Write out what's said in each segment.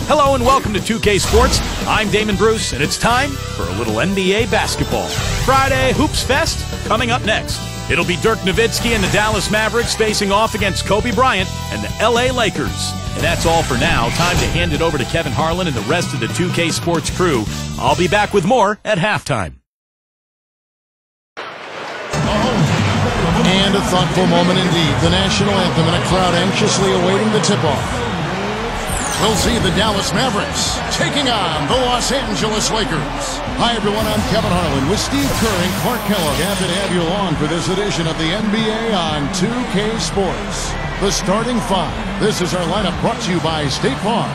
Hello and welcome to 2K Sports. I'm Damon Bruce, and it's time for a little NBA basketball. Friday Hoops Fest coming up next. It'll be Dirk Nowitzki and the Dallas Mavericks facing off against Kobe Bryant and the LA Lakers. And that's all for now. Time to hand it over to Kevin Harlan and the rest of the 2K Sports crew. I'll be back with more at halftime. And a thoughtful moment indeed. The national anthem and a crowd anxiously awaiting the tip-off. We'll see the Dallas Mavericks taking on the Los Angeles Lakers. Hi, everyone. I'm Kevin Harlan with Steve Kerr and Clark Kellogg. Happy to have you along for this edition of the NBA on 2K Sports. The starting five. This is our lineup brought to you by State Farm.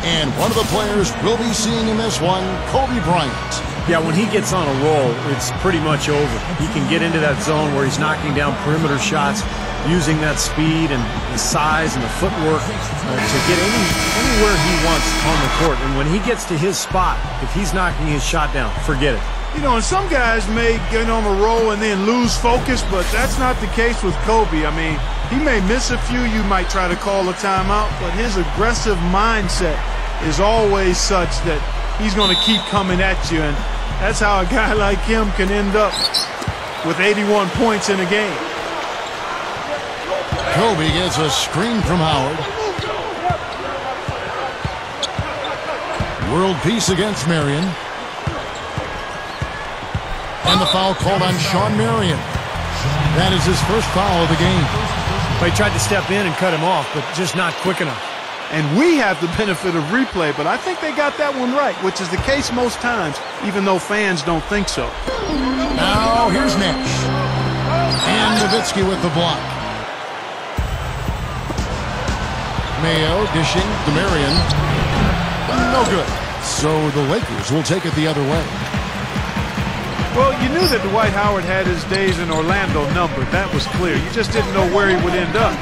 And one of the players we'll be seeing in this one, Kobe Bryant. Yeah, when he gets on a roll, it's pretty much over. He can get into that zone where he's knocking down perimeter shots, using that speed and the size and the footwork to get anywhere he wants on the court. And when he gets to his spot, if he's knocking his shot down, forget it. You know, and some guys may get on a roll and then lose focus, but that's not the case with Kobe. I mean, he may miss a few. You might try to call a timeout, but his aggressive mindset is always such that he's going to keep coming at you. And that's how a guy like him can end up with 81 points in a game. Kobe gets a screen from Howard. World peace against Marion. And the foul called on Sean Marion. That is his first foul of the game. Well, he tried to step in and cut him off, but just not quick enough. And we have the benefit of replay, but I think they got that one right, which is the case most times, even though fans don't think so. Now here's Nash. And Nowitzki with the block. Mayo dishing to Marion. No good. So the Lakers will take it the other way. Well, you knew that Dwight Howard had his days in Orlando numbered. That was clear. You just didn't know where he would end up.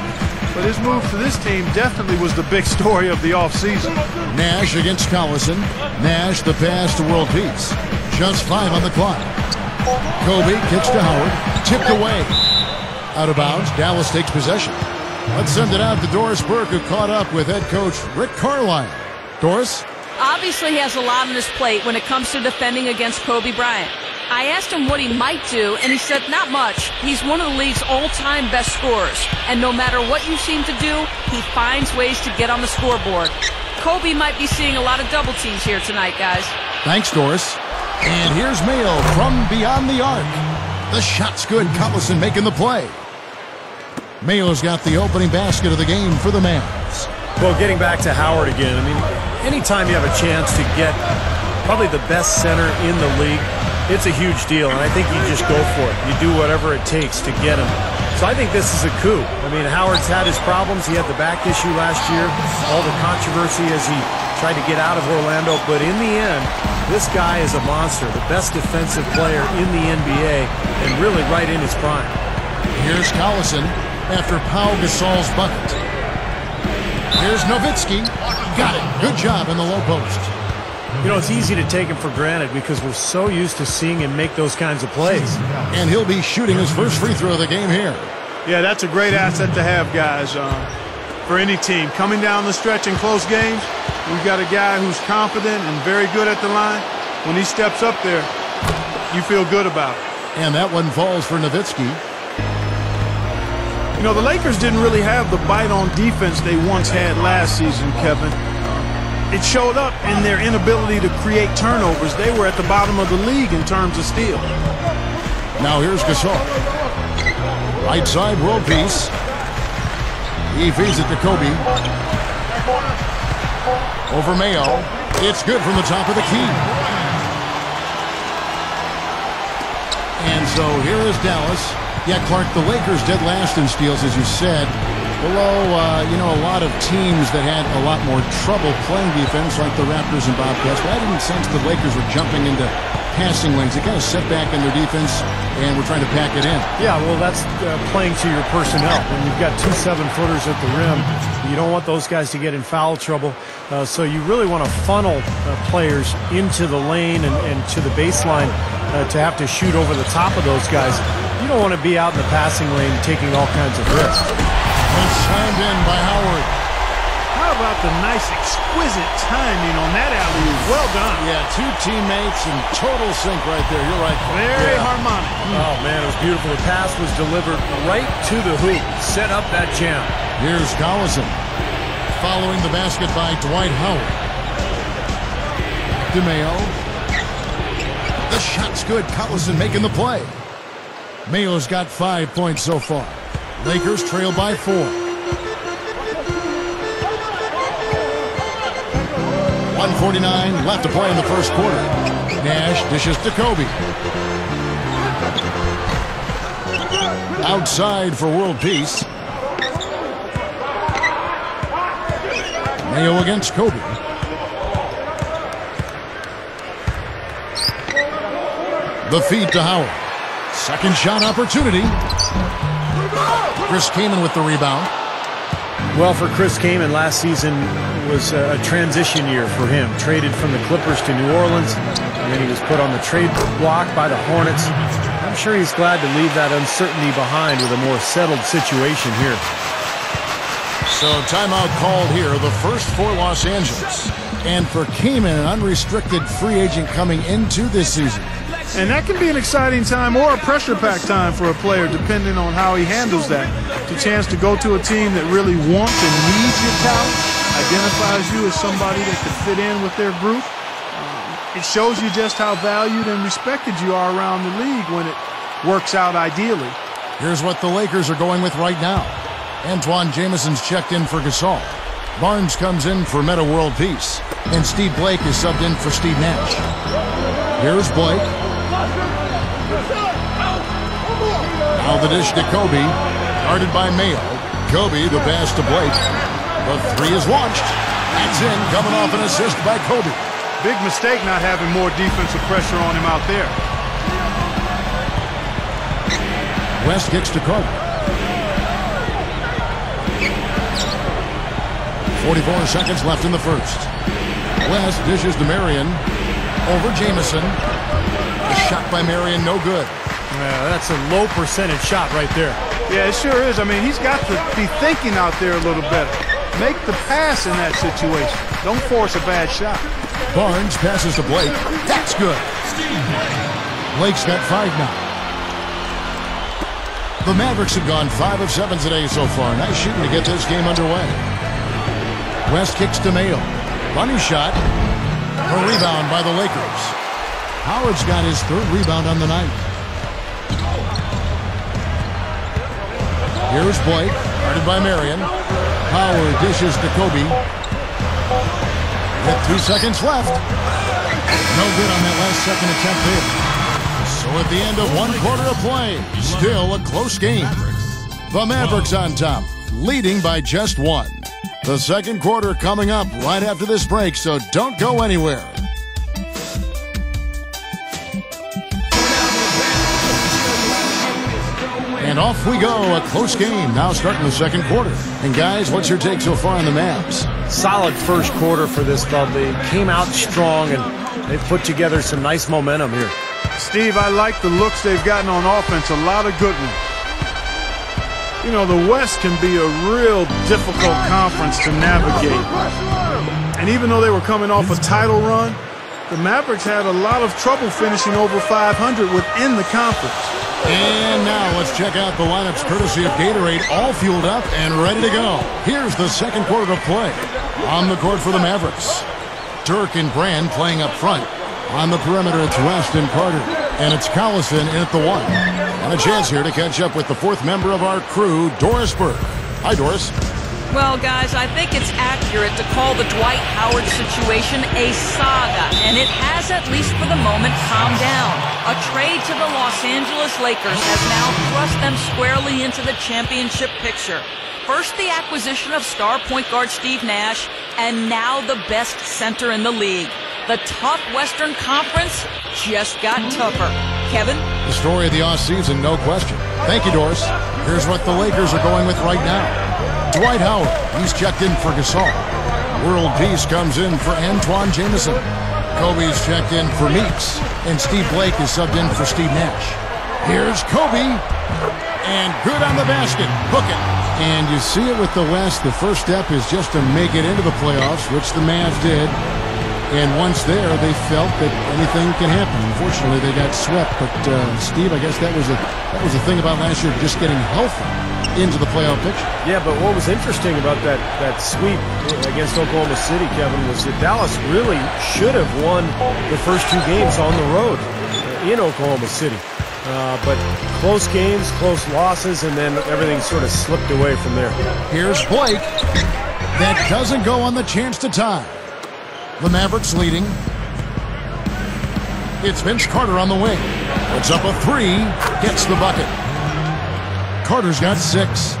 But his move to this team definitely was the big story of the offseason. Nash against Collison. Nash the pass to World Peace. Just 5 on the clock. Kobe kicks to Howard. Tipped away. Out of bounds. Dallas takes possession. Let's send it out to Doris Burke, who caught up with head coach Rick Carlisle. Doris? Obviously he has a lot on his plate when it comes to defending against Kobe Bryant. I asked him what he might do, and he said not much. He's one of the league's all-time best scorers, and no matter what you seem to do, he finds ways to get on the scoreboard. Kobe might be seeing a lot of double teams here tonight, guys. Thanks, Doris. And here's Mayo from beyond the arc. The shot's good. Collison making the play. Mayo's got the opening basket of the game for the Mavs. Well, getting back to Howard again, I mean, anytime you have a chance to get probably the best center in the league, it's a huge deal, and I think you just go for it. You do whatever it takes to get him. So I think this is a coup. I mean, Howard's had his problems. He had the back issue last year, all the controversy as he tried to get out of Orlando. But in the end, this guy is a monster, the best defensive player in the NBA, and really right in his prime. Here's Collison after Pau Gasol's bucket. Here's Nowitzki. Got it. Good job in the low post. You know, it's easy to take him for granted because we're so used to seeing him make those kinds of plays. And he'll be shooting his first free throw of the game here. Yeah, that's a great asset to have, guys, for any team. Coming down the stretch in close games, we've got a guy who's confident and very good at the line. When he steps up there, you feel good about it. And that one falls for Nowitzki. You know, the Lakers didn't really have the bite on defense they once had last season, Kevin. It showed up in their inability to create turnovers. They were at the bottom of the league in terms of steals. Now here's Gasol. Right side, World Peace. He feeds it to Kobe. Over Mayo. It's good from the top of the key. And so here is Dallas. Yeah, Clark, the Lakers dead last in steals, as you said. Below, a lot of teams that had a lot more trouble playing defense, like the Raptors and Bobcats. But I didn't sense the Lakers were jumping into passing lanes. They kind of set back in their defense, and we're trying to pack it in. Yeah, well, that's playing to your personnel. When you've got 2 7-footers at the rim, you don't want those guys to get in foul trouble. So you really want to funnel players into the lane and to the baseline to have to shoot over the top of those guys. You don't want to be out in the passing lane taking all kinds of risks. And slammed in by Howard. How about the nice, exquisite timing on that alley-oop? Well done. Yeah, two teammates in total sync right there. You're right. Very harmonic. Oh, man, it was beautiful. The pass was delivered right to the hoop. Set up that jam. Here's Collison. Following the basket by Dwight Howard. DeMayo. The shot's good. Collison making the play. Mayo's got 5 points so far. Lakers trail by 4. 1:49 left to play in the first quarter. Nash dishes to Kobe. Outside for world peace. Mayo against Kobe. The feed to Howard. Second shot opportunity. Chris Kaman with the rebound. Well, for Chris Kaman, last season was a transition year for him. Traded from the Clippers to New Orleans, and then he was put on the trade block by the Hornets. I'm sure he's glad to leave that uncertainty behind with a more settled situation here. So timeout called here, the first for Los Angeles. And for Kaman, an unrestricted free agent coming into this season. And that can be an exciting time or a pressure-packed time for a player, depending on how he handles that. It's a chance to go to a team that really wants and needs your talent, identifies you as somebody that could fit in with their group. It shows you just how valued and respected you are around the league when it works out ideally. Here's what the Lakers are going with right now. Antoine Jameson's checked in for Gasol. Barnes comes in for Meta World Peace. And Steve Blake is subbed in for Steve Nash. Here's Blake. Now the dish to Kobe. Guarded by Mayo. Kobe, the pass to Blake. The three is launched. That's in, coming off an assist by Kobe. Big mistake not having more defensive pressure on him out there. West kicks to Carter. 44 seconds left in the first. West dishes to Marion. Over Jameson. The shot by Marion, no good. Yeah, that's a low percentage shot right there. Yeah, it sure is. I mean, he's got to be thinking out there a little better. Make the pass in that situation. Don't force a bad shot. Barnes passes to Blake. That's good. Blake's got 5 now. The Mavericks have gone 5 of 7 today so far. Nice shooting to get this game underway. West kicks to Mayo. Bunny shot. A rebound by the Lakers. Howard's got his 3rd rebound on the night. Here's Blake, guarded by Marion. Howard dishes to Kobe. With 2 seconds left. No good on that last second attempt there. So at the end of 1 quarter of play, still a close game. The Mavericks on top, leading by just 1. The second quarter coming up right after this break, so don't go anywhere. And off we go, a close game, now starting the second quarter. And guys, what's your take so far on the Mavs? Solid first quarter for this club. They came out strong, and they've put together some nice momentum here. Steve, I like the looks they've gotten on offense, a lot of good ones. You know, the West can be a real difficult conference to navigate. And even though they were coming off a title run, the Mavericks had a lot of trouble finishing over 500 within the conference. And now let's check out the lineups courtesy of Gatorade, all fueled up and ready to go. Here's the second quarter of play. On the court for the Mavericks, Dirk and Brand playing up front. On the perimeter, it's West and Carter. And it's Collison in at the 1. And a chance here to catch up with the 4th member of our crew, Doris Burke. Hi, Doris. Well, guys, I think it's accurate to call the Dwight Howard situation a saga, and it has, at least for the moment, calmed down. A trade to the Los Angeles Lakers has now thrust them squarely into the championship picture. First, the acquisition of star point guard Steve Nash, and now the best center in the league. The tough Western Conference just got tougher. Kevin? The story of the offseason, no question. Thank you, Doris. Here's what the Lakers are going with right now. Dwight Howard, he's checked in for Gasol. World Peace comes in for Antoine Jameson. Kobe's checked in for Meeks. And Steve Blake is subbed in for Steve Nash. Here's Kobe. And good on the basket. Hook it. And you see it with the West. The first step is just to make it into the playoffs, which the Mavs did. And once there, they felt that anything can happen. Unfortunately, they got swept. But, Steve, I guess that was the thing about last year, just getting healthy into the playoff picture. Yeah, but what was interesting about that sweep against Oklahoma City, Kevin, was that Dallas really should have won the first 2 games on the road in Oklahoma City. But close games, close losses, and then everything sort of slipped away from there. Here's Blake. That doesn't go on the chance to tie. The Mavericks leading. It's Vince Carter on the wing. Puts up a 3. Gets the bucket. Carter's got 6.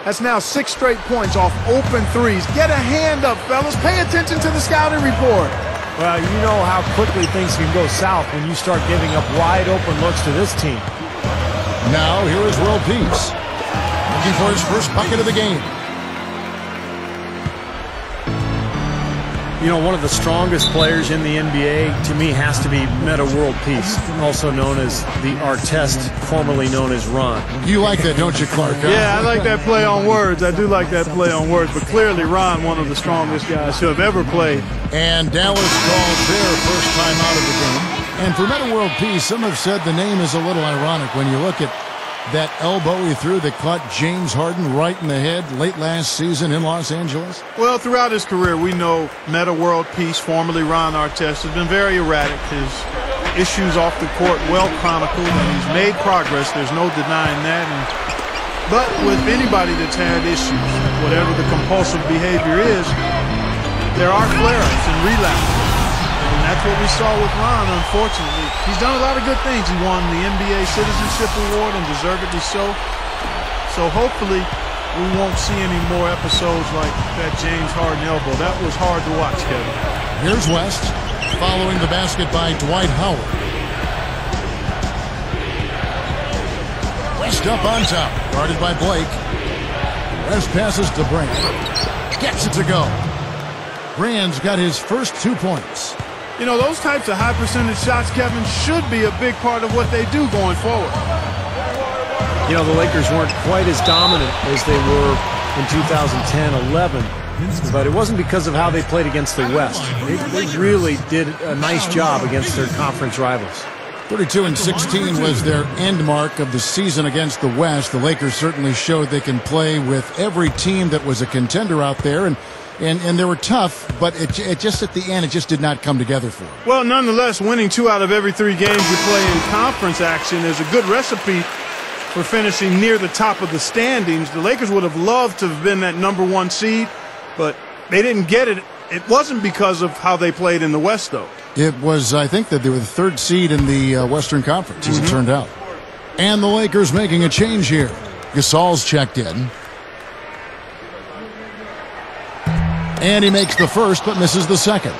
That's now 6 straight points off open threes. Get a hand up, fellas. Pay attention to the scouting report. Well, you know how quickly things can go south when you start giving up wide open looks to this team. Now here is World Peace. Looking for his first bucket of the game. You know, one of the strongest players in the NBA, to me, has to be Meta World Peace, also known as the Artest, formerly known as Ron. You like that, don't you, Clark? Huh? Yeah, I like that play on words. I do like that play on words. But clearly, Ron, one of the strongest guys to have ever played. And Dallas calls their first time out of the game. And for Meta World Peace, some have said the name is a little ironic when you look at that elbow he threw that caught James Harden right in the head late last season in Los Angeles. Well, throughout his career, we know Meta World Peace, formerly Ron Artest, has been very erratic. His issues off the court well chronicled, and he's made progress. There's no denying that. But with anybody that's had issues, whatever the compulsive behavior is, there are flare-ups and relapses. And that's what we saw with Ron, unfortunately. He's done a lot of good things. He won the NBA Citizenship Award, and deservedly so. So hopefully we won't see any more episodes like that James Harden elbow. That was hard to watch, Kevin. Here's West, following the basket by Dwight Howard. West up on top, guarded by Blake. West passes to Brand. Gets it to go. Brand's got his first 2 points. You know, those types of high percentage shots, Kevin, should be a big part of what they do going forward. You know, the Lakers weren't quite as dominant as they were in 2010-11, but it wasn't because of how they played against the West. They really did a nice job against their conference rivals. 32-16 was their end mark of the season against the West. The Lakers certainly showed they can play with every team that was a contender out there, and they were tough, but it just at the end, it just did not come together for them. Well, nonetheless, winning 2 out of every 3 games you play in conference action is a good recipe for finishing near the top of the standings. The Lakers would have loved to have been that #1 seed, but they didn't get it. It wasn't because of how they played in the West, though. It was, I think, that they were the 3rd seed in the Western Conference, as it turned out. And the Lakers making a change here. Gasol's checked in. And he makes the first, but misses the second.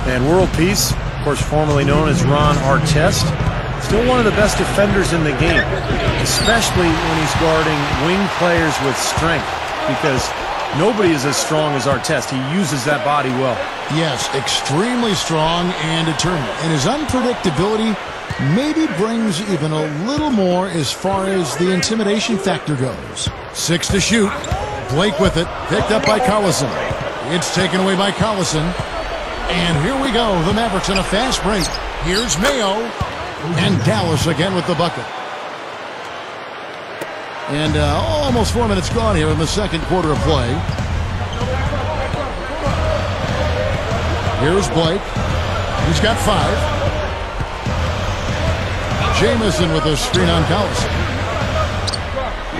And World Peace, of course, formerly known as Ron Artest, still one of the best defenders in the game, especially when he's guarding wing players with strength, because nobody is as strong as Artest. He uses that body well. Yes, extremely strong and determined. And his unpredictability maybe brings even a little more as far as the intimidation factor goes. 6 to shoot. Blake with it, picked up by Collison. It's taken away by Collison. And here we go, the Mavericks in a fast break. Here's Mayo. And Dallas again with the bucket. And almost 4 minutes gone here in the second quarter of play. Here's Blake. He's got 5. Jamison with a screen on Collison.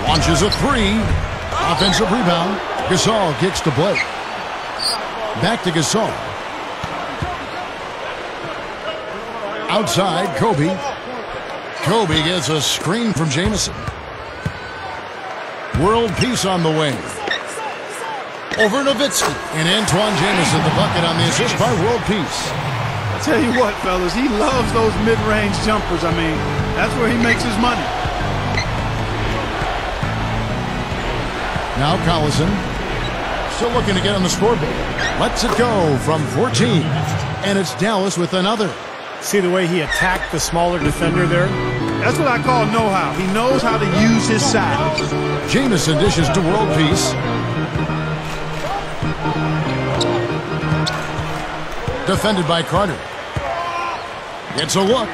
Launches a 3. Offensive rebound. Gasol kicks to Blake. Back to Gasol. Outside, Kobe. Kobe gets a screen from Jamison. World Peace on the wing. Over Nowitzki. And Antoine Jamison, the bucket on the assist by World Peace. I tell you what, fellas, he loves those mid-range jumpers. I mean, that's where he makes his money. Now Collison. Still looking to get on the scoreboard. Lets it go from 14. And it's Dallas with another. See the way he attacked the smaller defender there? That's what I call know-how. He knows how to use his size. Jamison dishes to World Peace. Defended by Carter. Gets a look.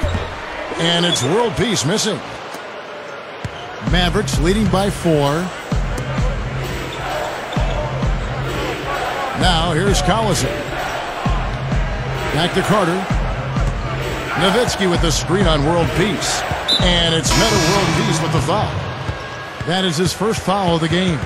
And it's World Peace missing. Mavericks leading by 4. Now here's Collison. Back to Carter. Nowitzki with the screen on World Peace. And it's Meta World Peace with the foul. That is his first foul of the game.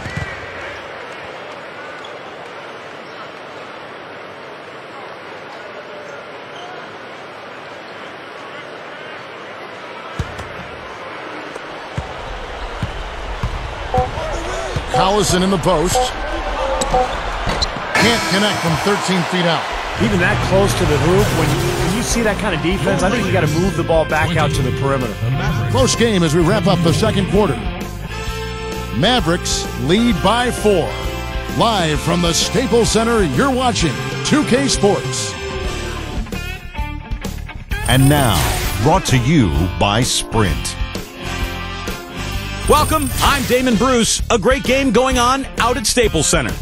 Collison in the post. Can't connect from 13 feet out. Even that close to the hoop, when you see that kind of defense, I think you got to move the ball back out to the perimeter. Close game as we wrap up the second quarter. Mavericks lead by 4. Live from the Staples Center, you're watching 2K Sports. And now, brought to you by Sprint. Welcome, I'm Damon Bruce. A great game going on out at Staples Center.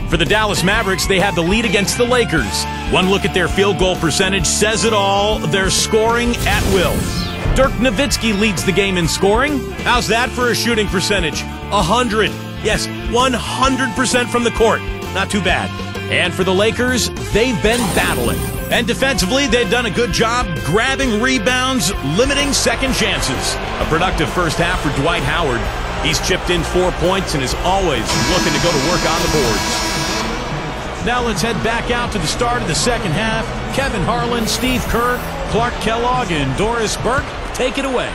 For the Dallas Mavericks, they have the lead against the Lakers. One look at their field goal percentage says it all. They're scoring at will. Dirk Nowitzki leads the game in scoring. How's that for a shooting percentage? 100. Yes, 100% from the court. Not too bad. And for the Lakers, they've been battling. And defensively, they've done a good job grabbing rebounds, limiting second chances. A productive first half for Dwight Howard. He's chipped in 4 points and is always looking to go to work on the boards. Now let's head back out to the start of the second half. Kevin Harlan, Steve Kerr, Clark Kellogg, and Doris Burke take it away.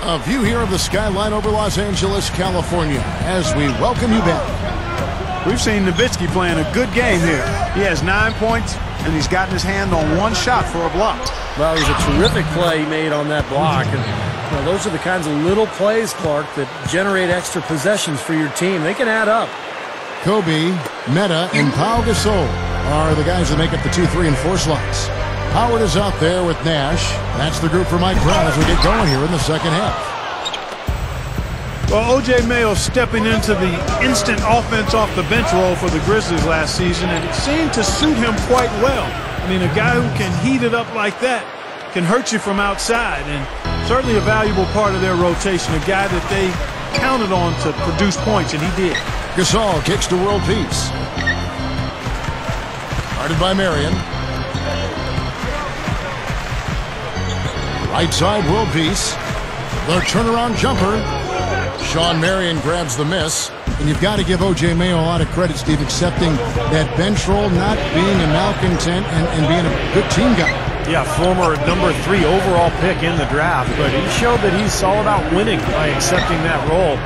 A view here of the skyline over Los Angeles, California, as we welcome you back. We've seen Nowitzki playing a good game here. He has 9 points, and he's gotten his hand on one shot for a block. Well, it was a terrific play he made on that block. And those are the kinds of little plays, Clark, that generate extra possessions for your team. They can add up. Kobe, Meta, and Pau Gasol are the guys that make up the 2, 3, and 4 slots. Howard is out there with Nash. That's the group for Mike Brown as we get going here in the second half. Well, O.J. Mayo stepping into the instant offense off the bench role for the Grizzlies last season, and it seemed to suit him quite well. I mean, a guy who can heat it up like that can hurt you from outside, and certainly a valuable part of their rotation, a guy that they counted on to produce points, and he did. Gasol kicks to World Peace. Guarded by Marion. Right side, World Peace. The turnaround jumper. Sean Marion grabs the miss. And you've got to give O.J. Mayo a lot of credit, Steve, accepting that bench role, not being a malcontent, and being a good team guy. Yeah, former number 3 overall pick in the draft, but he showed that he's all about winning by accepting that role.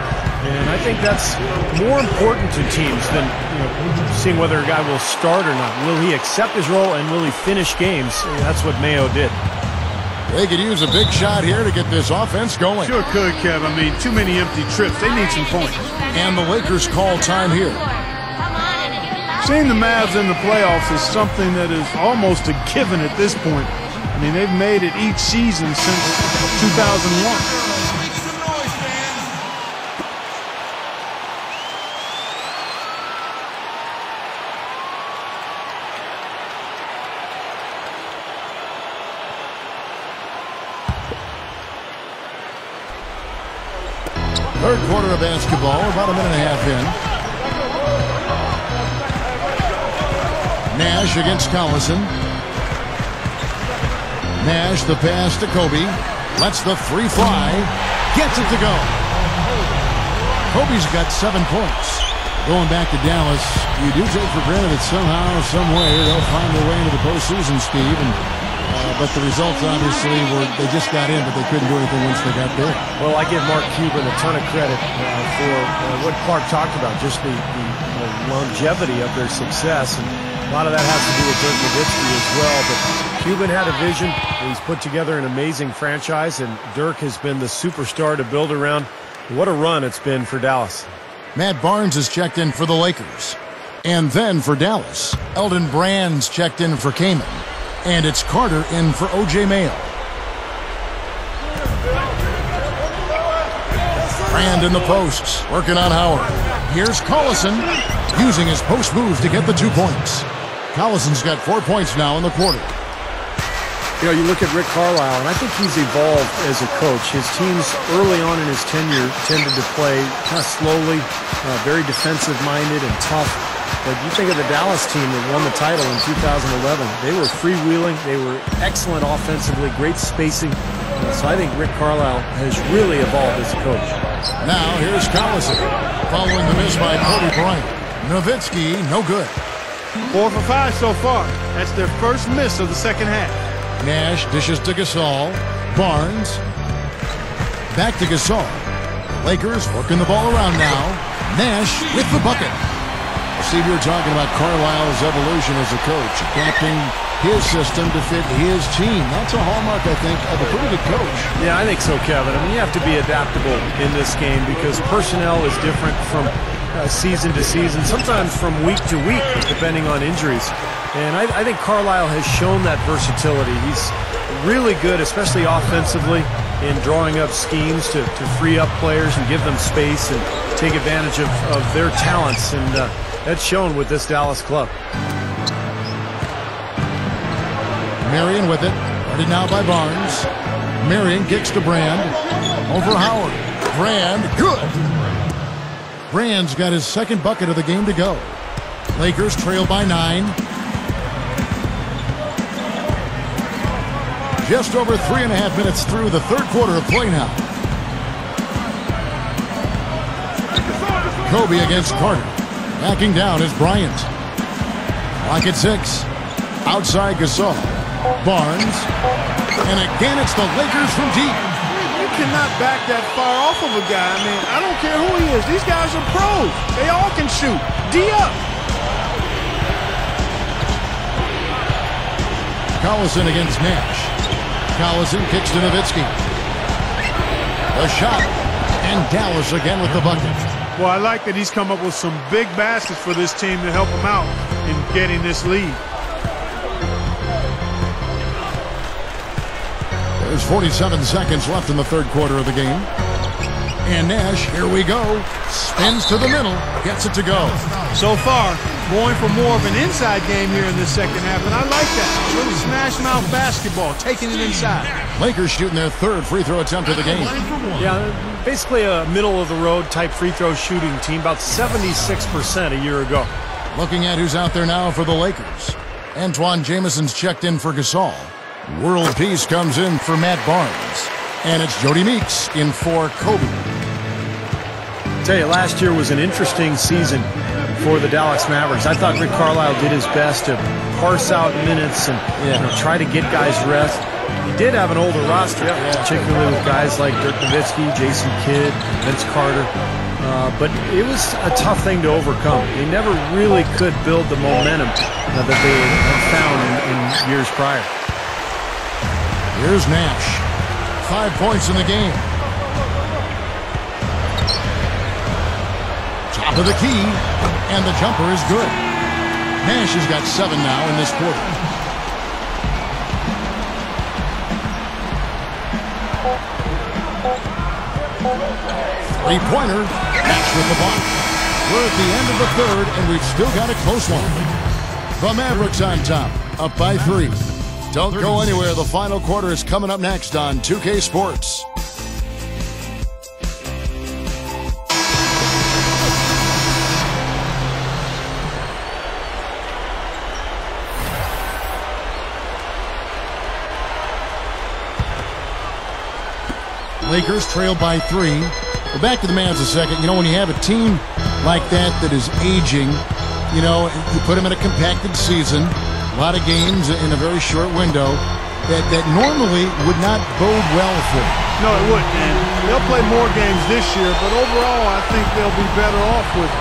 And I think that's more important to teams than seeing whether a guy will start or not. Will he accept his role, and will he finish games? That's what Mayo did. They could use a big shot here to get this offense going. Sure could, Kev. I mean, too many empty trips. They need some points. And the Lakers call time here. Seeing the Mavs in the playoffs is something that is almost a given at this point. I mean, they've made it each season since 2001. Third quarter of basketball, about a minute and a half in. Nash against Collison. Nash, the pass to Kobe. Lets the 3 fly. Gets it to go. Kobe's got 7 points. Going back to Dallas, you do take for granted that somehow, some way, they'll find their way into the postseason, Steve. But the results, obviously, were they just got in, but they couldn't do anything once they got there. Well, I give Mark Cuban a ton of credit for what Clark talked about, just the longevity of their success. And a lot of that has to do with Dirk Nowitzki as well. But Cuban had a vision. He's put together an amazing franchise, and Dirk has been the superstar to build around. What a run it's been for Dallas. Matt Barnes has checked in for the Lakers. And then for Dallas, Eldon Brand's checked in for Kaman. And it's Carter in for O.J. Mayo. Brand in the posts, working on Howard. Here's Collison, using his post moves to get the 2 points. Collison's got 4 points now in the quarter. You know, you look at Rick Carlisle, and I think he's evolved as a coach. His teams early on in his tenure tended to play kind of slowly, very defensive-minded and tough. But you think of the Dallas team that won the title in 2011. They were freewheeling. They were excellent offensively, great spacing. So I think Rick Carlisle has really evolved as a coach. Now here's Collison, following the miss by Kobe Bryant. Nowitzki, no good. 4 for 5 so far. That's their first miss of the second half. Nash dishes to Gasol. Barnes. Back to Gasol. Lakers working the ball around now. Nash with the bucket. Steve, you were talking about Carlisle's evolution as a coach, adapting his system to fit his team. That's a hallmark, I think, of a pretty good coach. Yeah, I think so, Kevin. I mean, you have to be adaptable in this game because personnel is different from season to season, sometimes from week to week, depending on injuries. And I think Carlisle has shown that versatility. He's really good, especially offensively, in drawing up schemes to free up players and give them space and take advantage of their talents. And that's shown with this Dallas club. Marion with it. Guarded now by Barnes. Marion kicks to Brand. Over Howard. Brand, good. Brand's got his second bucket of the game to go. Lakers trail by 9. Just over 3.5 minutes through the third quarter of play now. Kobe against Carter. Backing down is Bryant. Clock at 6. Outside Gasol. Barnes. And again it's the Lakers from deep. You cannot back that far off of a guy. I mean, I don't care who he is. These guys are pros. They all can shoot. D up. Collison against Nash. Collison kicks to Nowitzki. A shot. And Dallas again with the bucket. Well, I like that he's come up with some big baskets for this team to help him out in getting this lead. There's 47 seconds left in the third quarter of the game. And Nash, here we go. Spins to the middle. Gets it to go. So far, going for more of an inside game here in this second half, and I like that. Little smash mouth basketball, taking it inside. Lakers shooting their third free throw attempt of the game. Yeah, basically a middle-of-the-road type free throw shooting team, about 76% a year ago. Looking at who's out there now for the Lakers. Antoine Jameson's checked in for Gasol. World Peace comes in for Matt Barnes. And it's Jody Meeks in for Kobe. I tell you, last year was an interesting season for the Dallas Mavericks. I thought Rick Carlisle did his best to parse out minutes and try to get guys rest. He did have an older roster, particularly with guys like Dirk Nowitzki, Jason Kidd, Vince Carter. But it was a tough thing to overcome. They never really could build the momentum that they had found in years prior. Here's Nash. 5 points in the game. Top of the key, and the jumper is good. Nash has got 7 now in this quarter. Three-pointer, Nash with the block. We're at the end of the third, and we've still got a close one. The Mavericks on top, up by 3. Don't go anywhere. The final quarter is coming up next on 2K Sports. Lakers trail by 3. Well, back to the Mavs a second. You know, when you have a team like that is aging, you know, you put them in a compacted season, a lot of games in a very short window, that normally would not bode well for them. No, it wouldn't. And they'll play more games this year, but overall, I think they'll be better off with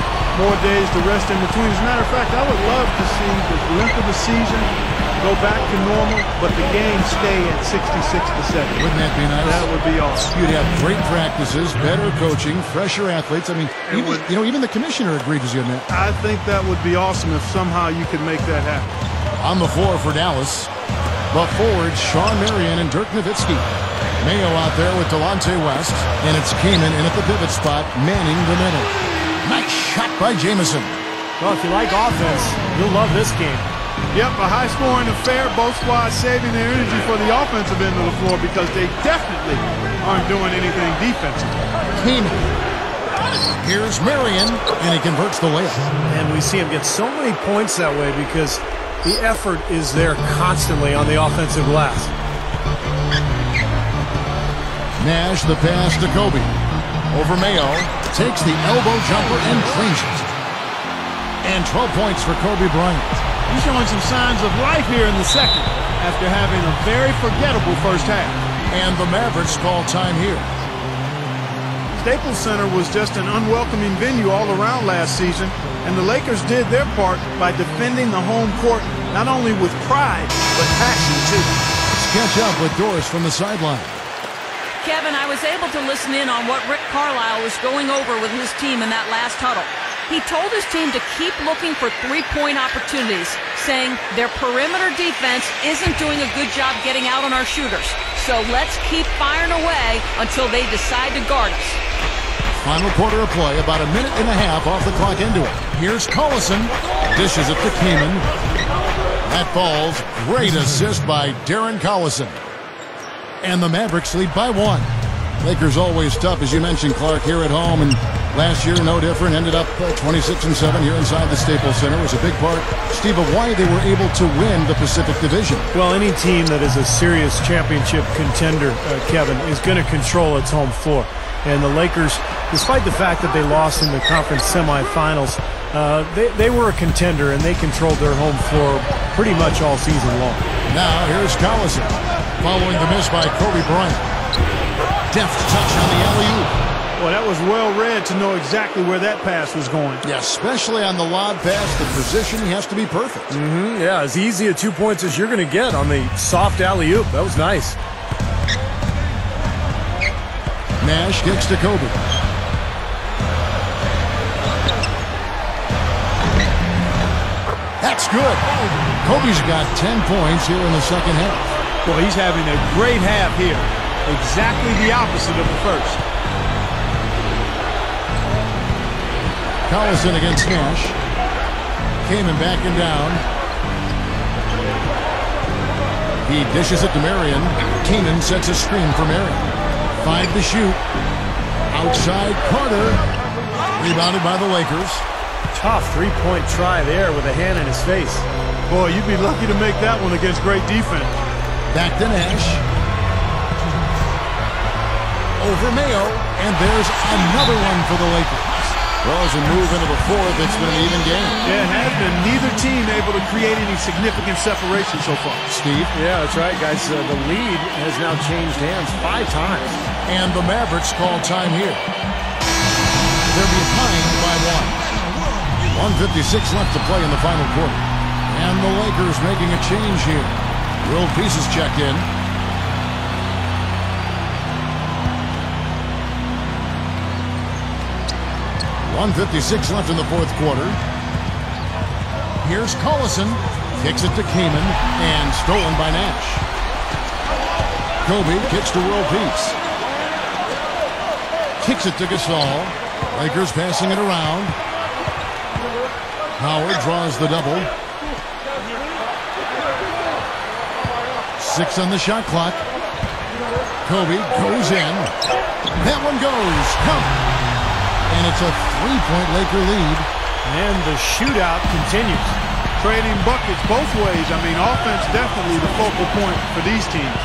more days to rest in between. As a matter of fact, I would love to see the length of the season go back to normal, but the games stay at 66-7. Wouldn't that be nice? That would be awesome. You'd have great practices, better coaching, fresher athletes. I mean, even the commissioner agreed with you on that. I think that would be awesome if somehow you could make that happen. On the floor for Dallas, the forwards Sean Marion and Dirk Nowitzki. Mayo out there with Delonte West, and it's Kamen in at the pivot spot, manning the middle. Nice shot by Jamison. Well, if you like offense, you'll love this game. Yep, a high-scoring affair. Both squads saving their energy for the offensive end of the floor because they definitely aren't doing anything defensive. Kamen. Here's Marion, and he converts the layup. And we see him get so many points that way because the effort is there constantly on the offensive glass. Nash the pass to Kobe. Over Mayo. Takes the elbow jumper and cleans it. And 12 points for Kobe Bryant. He's showing some signs of life here in the second after having a very forgettable first half. And the Mavericks call time here. Staples Center was just an unwelcoming venue all around last season, and the Lakers did their part by defending the home court not only with pride, but passion too. Let's catch up with Doris from the sideline. Kevin, I was able to listen in on what Rick Carlisle was going over with his team in that last huddle. He told his team to keep looking for three-point opportunities, saying their perimeter defense isn't doing a good job getting out on our shooters. So let's keep firing away until they decide to guard us. Final quarter of play, about a minute and a half off the clock into it. Here's Collison, dishes it to Kamen. That falls. Great assist by Darren Collison. And the Mavericks lead by 1. Lakers always tough, as you mentioned, Clark, here at home. And last year, no different. Ended up 26-7 here inside the Staples Center. It was a big part, Steve, of why they were able to win the Pacific Division. Well, any team that is a serious championship contender, Kevin, is going to control its home floor. And the Lakers, despite the fact that they lost in the conference semifinals, they were a contender, and they controlled their home floor pretty much all season long. Now, here's Collison, following the miss by Kobe Bryant. Deft touch on the alley-oop. Well, that was well read to know exactly where that pass was going. Yeah, especially on the lob pass, the position has to be perfect. Yeah, as easy a 2 points as you're going to get on the soft alley-oop. That was nice. Nash kicks to Kobe. That's good. Kobe's got 10 points here in the second half. Well, he's having a great half here. Exactly the opposite of the first. Collison against Nash. Kamen backing down. He dishes it to Marion. Kamen sets a screen for Marion. 5 to shoot. Outside Carter. Rebounded by the Lakers. Tough three-point try there with a hand in his face. Boy, you'd be lucky to make that one against great defense. Back to Nash. Over Mayo. And there's another one for the Lakers. Well, as we move into the fourth, it's been an even game. Yeah, it has been. Neither team able to create any significant separation so far. Steve? Yeah, that's right, guys. The lead has now changed hands 5 times. And the Mavericks call time here. They're behind by 1. 1:56 left to play in the final quarter. And the Lakers making a change here. World Peace is checked in. .156 left in the fourth quarter. Here's Collison. Kicks it to Kamen. And stolen by Nash. Kobe kicks to World Peace. Kicks it to Gasol. Lakers passing it around. Howard draws the double. 6 on the shot clock. Kobe goes in. That one goes. Come. And it's a 3-point Laker lead. And the shootout continues. Trading buckets both ways. I mean, offense definitely the focal point for these teams.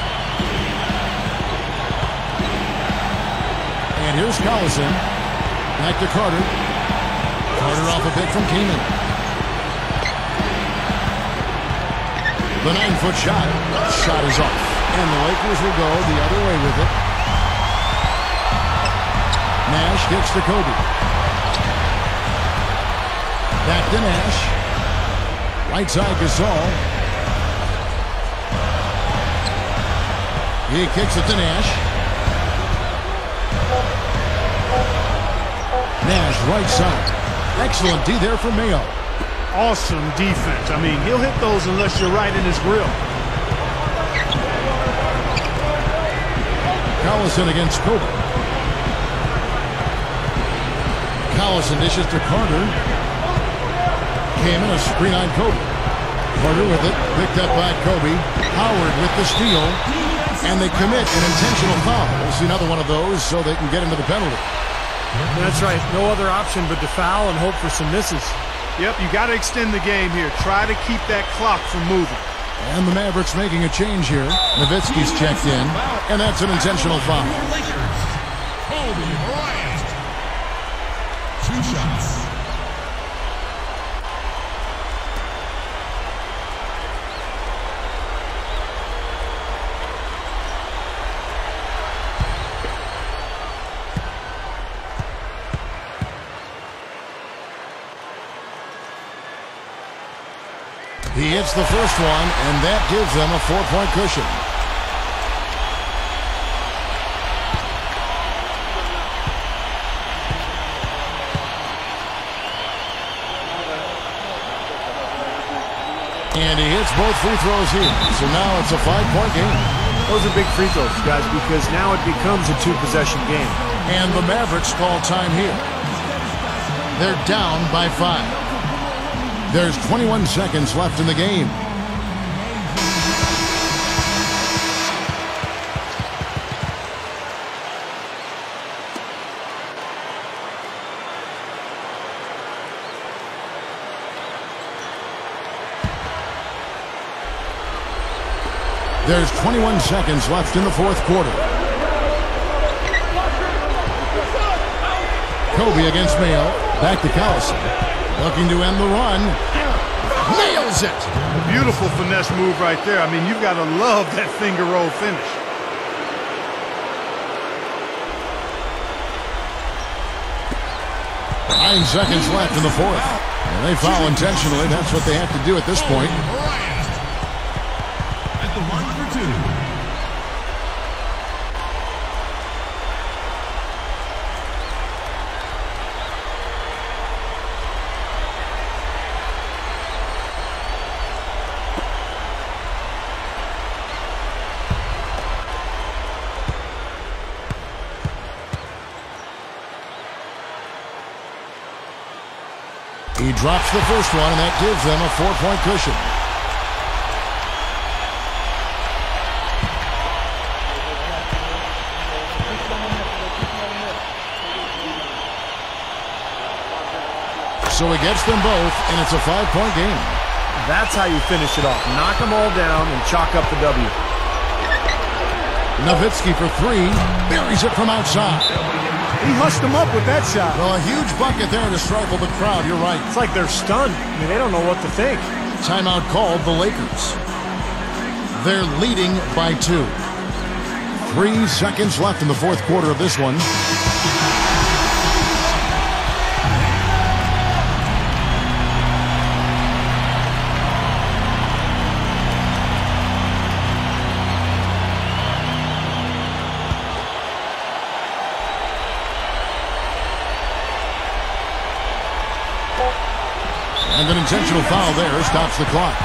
And here's Collison. Back to Carter. Carter off a pick from Kamen. The 9-foot shot. Shot is off. And the Lakers will go the other way with it. Nash kicks to Kobe. Back to Nash. Right side Gasol. He kicks it to Nash. Nash right side. Excellent D there for Mayo. Awesome defense. I mean, he'll hit those unless you're right in his grill. Collison against Kobe. Collison dishes to Carter. Came in a screen on Kobe. Carter with it, picked up by Kobe. Howard with the steal. And they commit an intentional foul. We'll see another one of those so they can get into the penalty. That's right. No other option but to foul and hope for some misses. Yep, you got to extend the game here. Try to keep that clock from moving. And the Mavericks making a change here. Nowitzki's checked in, and that's an intentional foul. Kobe Bryant. 2 shots. He hits the first one, and that gives them a 4-point cushion. And he hits both free throws here. So now it's a 5-point game. Those are big free throws, guys, because now it becomes a 2-possession game. And the Mavericks call time here. They're down by 5. There's 21 seconds left in the game. There's 21 seconds left in the fourth quarter. Kobe against Mayo. Back to Collison. Looking to end the run. Nails it! A beautiful finesse move right there. I mean, you've got to love that finger roll finish. Nine seconds left in the fourth. And they foul intentionally. That's what they have to do at this point. At the line for 2. He drops the first one, and that gives them a 4-point cushion. So he gets them both, and it's a 5-point game. That's how you finish it off. Knock them all down and chalk up the W. Nowitzki for 3. Buries it from outside. He hushed them up with that shot. Well, a huge bucket there to stifle the crowd. You're right. It's like they're stunned. I mean, they don't know what to think. Timeout called the Lakers. They're leading by 2. 3 seconds left in the fourth quarter of this one. And an intentional foul there stops the clock.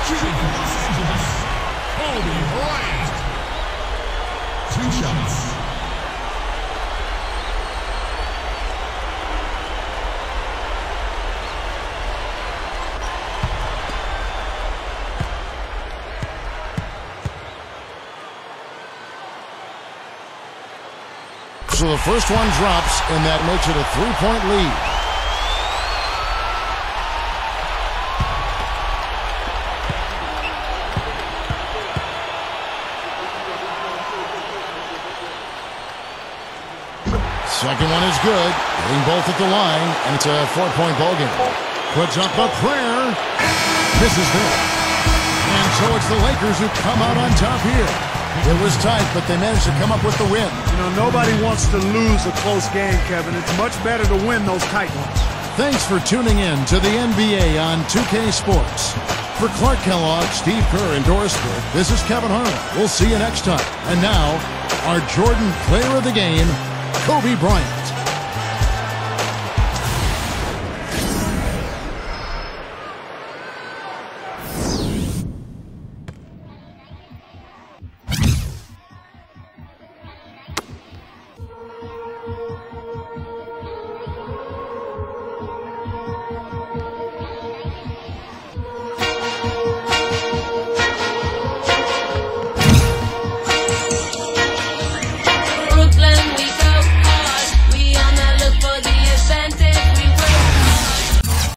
Kobe Bryant. 2 shots. So the first one drops, and that makes it a 3-point lead. Second one is good. Getting both at the line, and it's a 4-point ball game. Puts up a prayer. Misses there. And so it's the Lakers who come out on top here. It was tight, but they managed to come up with the win. You know, nobody wants to lose a close game, Kevin. It's much better to win those tight ones. Thanks for tuning in to the NBA on 2K Sports. For Clark Kellogg, Steve Kerr, and Doris Burke, this is Kevin Harlan. We'll see you next time. And now, our Jordan Player of the Game, Kobe Bryant.